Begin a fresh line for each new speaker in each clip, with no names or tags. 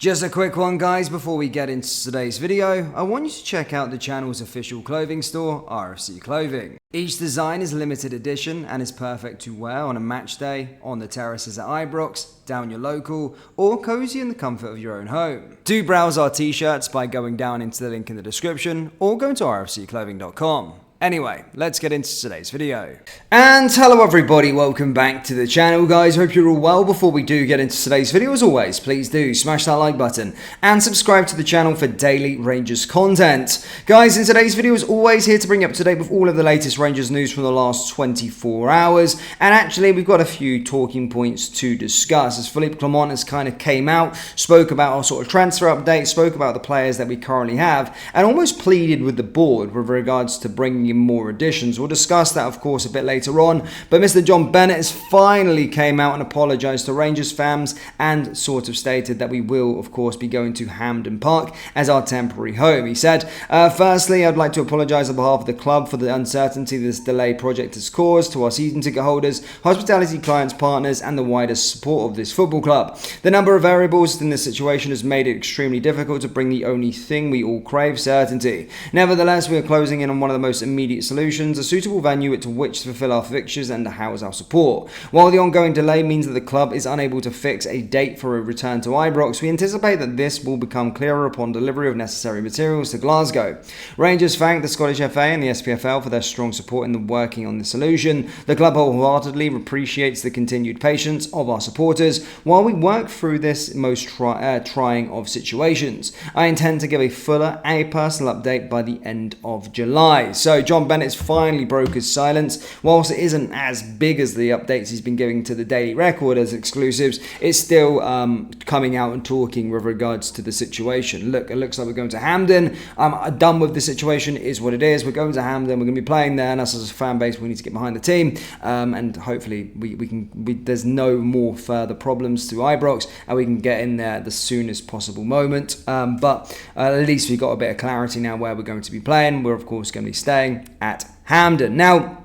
Just a quick one, guys, before we get into today's video. I want you to check out the channel's official clothing store, RFC Clothing. Each design is limited edition and is perfect to wear on a match day, on the terraces at Ibrox, down your local, or cozy in the comfort of your own home. Do browse our t-shirts by going down into the link in the description or going to rfcclothing.com. Anyway, let's get into today's video. And hello everybody, welcome back to the channel, guys. Hope you're all well. Before we do get into today's video, as always, please do smash that like button and subscribe to the channel for daily Rangers content. Guys, in today's video, as always, here to bring you up to date with all of the latest Rangers news from the last 24 hours. And actually, we've got a few talking points to discuss, as Philippe Clement has kind of came out, spoke about our sort of transfer update, spoke about the players that we currently have, and almost pleaded with the board with regards to bringing more additions. We'll discuss that, of course, a bit later on, but Mr. John Bennett has finally came out and apologised to Rangers fans and sort of stated that we will, of course, be going to Hampden Park as our temporary home. He said, firstly, I'd like to apologise on behalf of the club for the uncertainty this delay project has caused to our season ticket holders, hospitality clients, partners, and the wider support of this football club. The number of variables in this situation has made it extremely difficult to bring the only thing we all crave, certainty. Nevertheless, we are closing in on one of the most immediate solutions, a suitable venue at which to fulfill our fixtures and to house our support. While the ongoing delay means that the club is unable to fix a date for a return to Ibrox, we anticipate that this will become clearer upon delivery of necessary materials to Glasgow. Rangers thank the Scottish FA and the SPFL for their strong support in the working on the solution. The club wholeheartedly appreciates the continued patience of our supporters while we work through this most trying of situations. I intend to give a fuller personal update by the end of July. So John Bennett's finally broke his silence. Whilst it isn't as big as the updates he's been giving to the Daily Record as exclusives, it's still coming out and talking with regards to the situation. Look, it looks like we're going to Hampden. I'm done with the situation. It is what it is. We're going to Hampden. We're going to be playing there, and us as a fan base, we need to get behind the team. And hopefully there's no more further problems to Ibrox, and we can get in there the soonest possible moment. But at least we've got a bit of clarity now where we're going to be playing. We're, of course, going to be staying at Hampden. Now,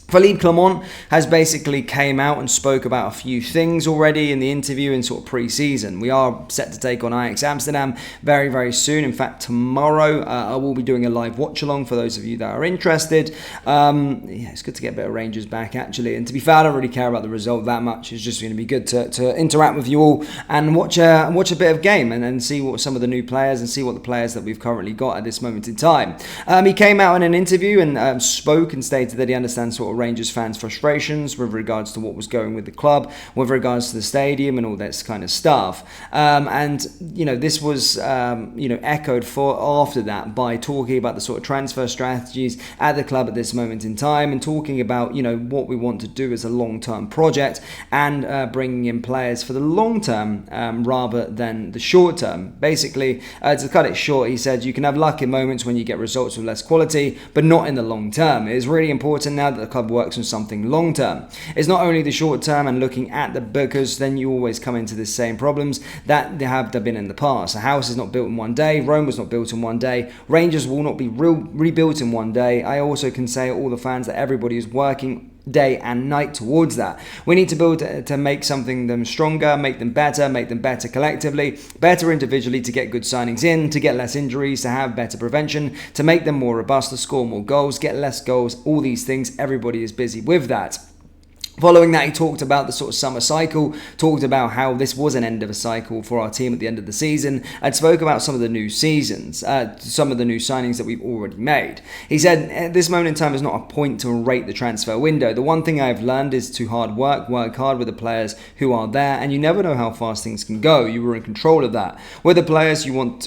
Philippe Clement has basically came out and spoke about a few things already in the interview in sort of pre-season. We are set to take on Ajax Amsterdam very, very soon. In fact, tomorrow I will be doing a live watch-along for those of you that are interested. It's good to get a bit of Rangers back, actually. And to be fair, I don't really care about the result that much. It's just going to be good to interact with you all and watch a bit of game and see what some of the new players and see what the players that we've currently got at this moment in time. He came out in an interview and spoke and stated that he understands sort of Rangers fans' frustrations with regards to what was going with the club, with regards to the stadium and all this kind of stuff. And this was echoed for after that by talking about the sort of transfer strategies at the club at this moment in time and talking about what we want to do as a long-term project and bringing in players for the long term rather than the short term. Basically, to cut it short, he said you can have luck in moments when you get results with less quality, but not in the long term. It is really important now that the club works on something long term. It's not only the short term and looking at because then you always come into the same problems that have been in the past. A house is not built in one day. Rome was not built in one day. Rangers will not be rebuilt in one day. I also can say all the fans that everybody is working day and night towards that. We need to build to make them stronger, make them better collectively, better individually, to get good signings in, to get less injuries, to have better prevention, to make them more robust, to score more goals, get less goals, all these things. Everybody is busy with that. Following that, he talked about the sort of summer cycle, talked about how this was an end of a cycle for our team at the end of the season, and spoke about some of the new some of the new signings that we've already made. He said, at this moment in time is not a point to rate the transfer window. The one thing I've learned is to work hard with the players who are there, and you never know how fast things can go. You were in control of that. With the players, you need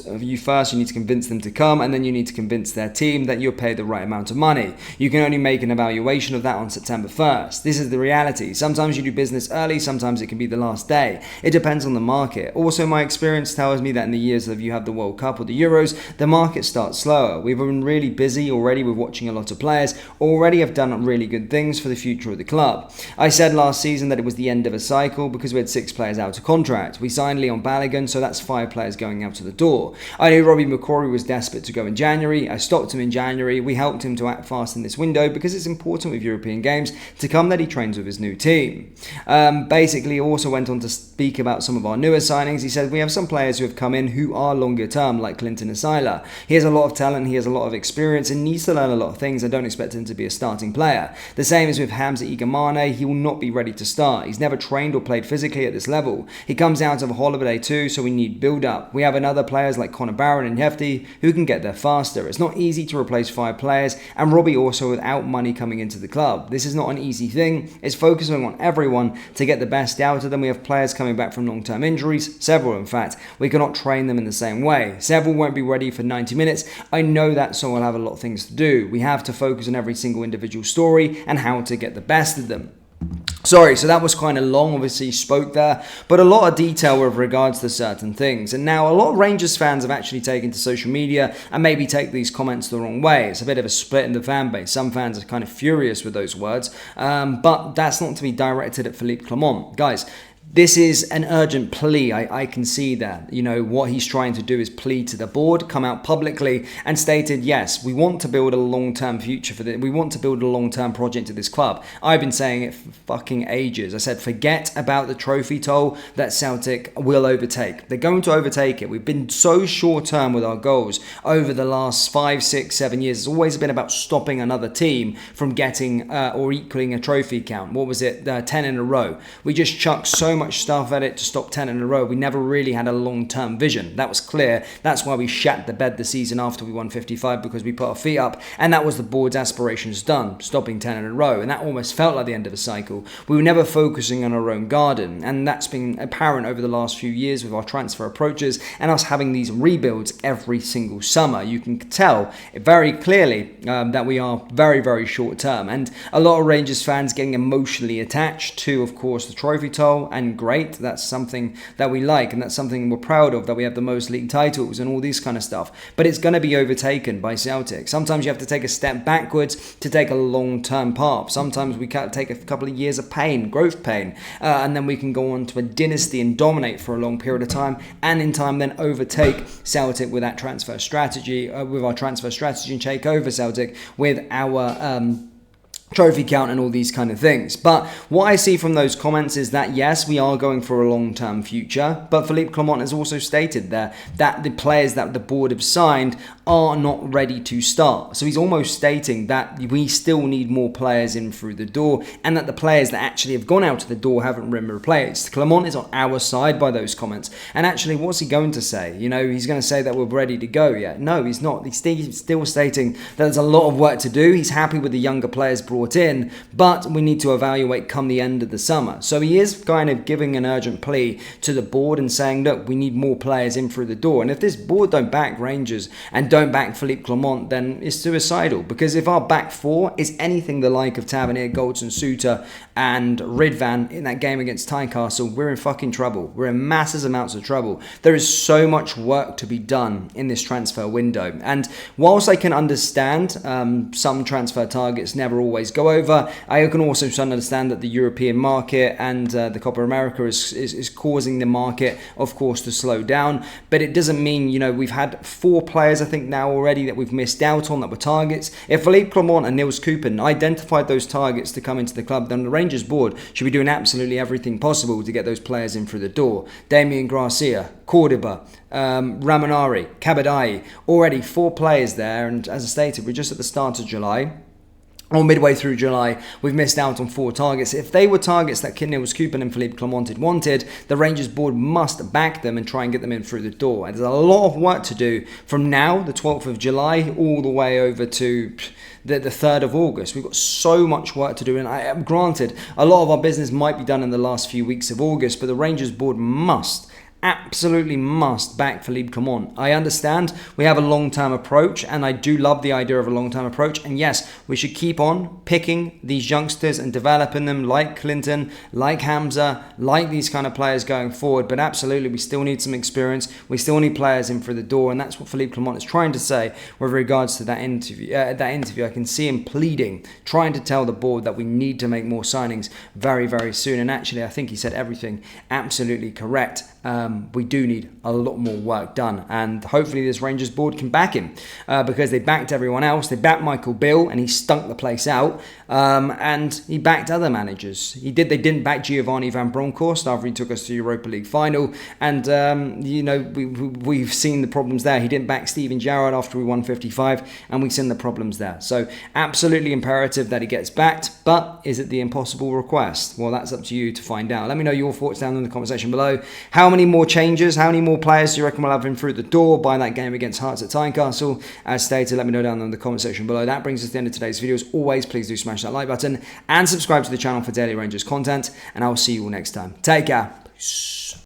to convince them to come, and then you need to convince their team that you're paid the right amount of money. You can only make an evaluation of that on September 1st. This is the reality. Sometimes you do business early, sometimes it can be the last day. It depends on the market. Also, my experience tells me that in the years that you have the World Cup or the Euros, the market starts slower. We've been really busy already with watching a lot of players, already have done really good things for the future of the club. I said last season that it was the end of a cycle because we had 6 players out of contract. We signed Leon Balogun, so that's 5 players going out to the door. I knew Robbie McCrory was desperate to go in January. I stopped him in January. We helped him to act fast in this window because it's important with European games to come that he trains with with his new team. Basically, he also went on to speak about some of our newer signings. He said, we have some players who have come in who are longer term, like Clinton Asila. He has a lot of talent, he has a lot of experience, and needs to learn a lot of things. I don't expect him to be a starting player. The same as with Hamza Igamane, he will not be ready to start. He's never trained or played physically at this level. He comes out of a holiday too, so we need build-up. We have another players like Connor Barron and Hefty who can get there faster. It's not easy to replace 5 players, and Robbie also without money coming into the club. This is not an easy thing. It's focusing on everyone to get the best out of them. We have players coming back from long-term injuries, several in fact. We cannot train them in the same way. Several won't be ready for 90 minutes. I know that, so I'll have a lot of things to do. We have to focus on every single individual story and how to get the best of them. Sorry, so that was kind of long, obviously spoke there, but a lot of detail with regards to certain things. And now a lot of Rangers fans have actually taken to social media and maybe take these comments the wrong way. It's a bit of a split in the fan base. Some fans are kind of furious with those words, but that's not to be directed at Philippe Clement. Guys, this is an urgent plea. I can see that. You know, what he's trying to do is plead to the board, come out publicly and stated, yes, we want to build a long-term future for this. We want to build a long-term project to this club. I've been saying it for fucking ages. I said, forget about the trophy toll that Celtic will overtake. They're going to overtake it. We've been so short-term with our goals over the last 5, 6, 7 years. It's always been about stopping another team from getting or equaling a trophy count. What was it? 10 in a row. We just chucked so much stuff at it to stop 10 in a row. We never really had a long-term vision. That was clear. That's why we shat the bed the season after we won 55, because we put our feet up, and that was the board's aspirations done, stopping 10 in a row, and that almost felt like the end of a cycle. We were never focusing on our own garden, and that's been apparent over the last few years with our transfer approaches and us having these rebuilds every single summer. You can tell very clearly that we are very, very short-term, and a lot of Rangers fans getting emotionally attached to, of course, the trophy toll, and great. That's something that we like, and that's something we're proud of, that we have the most league titles and all this kind of stuff. But it's going to be overtaken by Celtic. Sometimes you have to take a step backwards to take a long-term path. Sometimes we can take a couple of years of pain, growth pain, and then we can go on to a dynasty and dominate for a long period of time, and in time then overtake Celtic with that transfer strategy, and take over Celtic with our trophy count and all these kind of things. But what I see from those comments is that yes, we are going for a long-term future, but Philippe Clement has also stated there that the players that the board have signed are not ready to start. So he's almost stating that we still need more players in through the door, and that the players that actually have gone out of the door haven't been replaced. Clement is on our side by those comments. And actually, what's he going to say? You know, he's going to say that we're ready to go yet. No, he's not. He's still stating that there's a lot of work to do. He's happy with the younger players brought in, but we need to evaluate come the end of the summer. So he is kind of giving an urgent plea to the board and saying, look, we need more players in through the door. And if this board don't back Rangers and don't back Philippe Clement, then it's suicidal. Because if our back four is anything the like of Tavernier, Goldson, Suter and Ridvan in that game against Tynecastle, we're in fucking trouble. We're in massive amounts of trouble. There is so much work to be done in this transfer window. And whilst I can understand some transfer targets never always go over, I can also understand that the European market and the Copa America is causing the market, of course, to slow down. But it doesn't mean, you know, we've had 4 players, I think, now already that we've missed out on that were targets. If Philippe Clement and Niels Koopman identified those targets to come into the club, then the Rangers board should be doing absolutely everything possible to get those players in through the door. Damien Garcia, Cordoba, Ramonari, Kabadai, already 4 players there. And as I stated, we're just at the start of July. Or midway through July, we've missed out on 4 targets. If they were targets that Niels Koopman and Philippe Clement had wanted, the Rangers board must back them and try and get them in through the door. And there's a lot of work to do from now, the 12th of July, all the way over to the 3rd of August. We've got so much work to do. And granted, a lot of our business might be done in the last few weeks of August, but the Rangers board absolutely must back Philippe Clement. I understand we have a long-term approach, and I do love the idea of a long-term approach. And yes, we should keep on picking these youngsters and developing them like Clinton, like Hamza, like these kind of players going forward. But absolutely, we still need some experience. We still need players in through the door, and that's what Philippe Clement is trying to say with regards to that interview. I can see him pleading, trying to tell the board that we need to make more signings very, very soon. And actually, I think he said everything absolutely correct. we do need a lot more work done, and hopefully this Rangers board can back him, because they backed everyone else. They backed Michael Beale and he stunk the place out, and he backed other managers. They didn't back Giovanni Van Bronckhorst after he took us to the Europa League final, and we've seen the problems there. He didn't back Steven Gerrard after we won 55, and we've seen the problems there. So absolutely imperative that he gets backed, but is it the impossible request? Well, that's up to you to find out. Let me know your thoughts down in the comment section below. How many more changes, how many more players do you reckon will have him through the door by that game against Hearts at Tynecastle? As stated, let me know down in the comment section below. That brings us to the end of today's video. As always, please do smash that like button and subscribe to the channel for daily Rangers content, and I will see you all next time. Take care. Peace.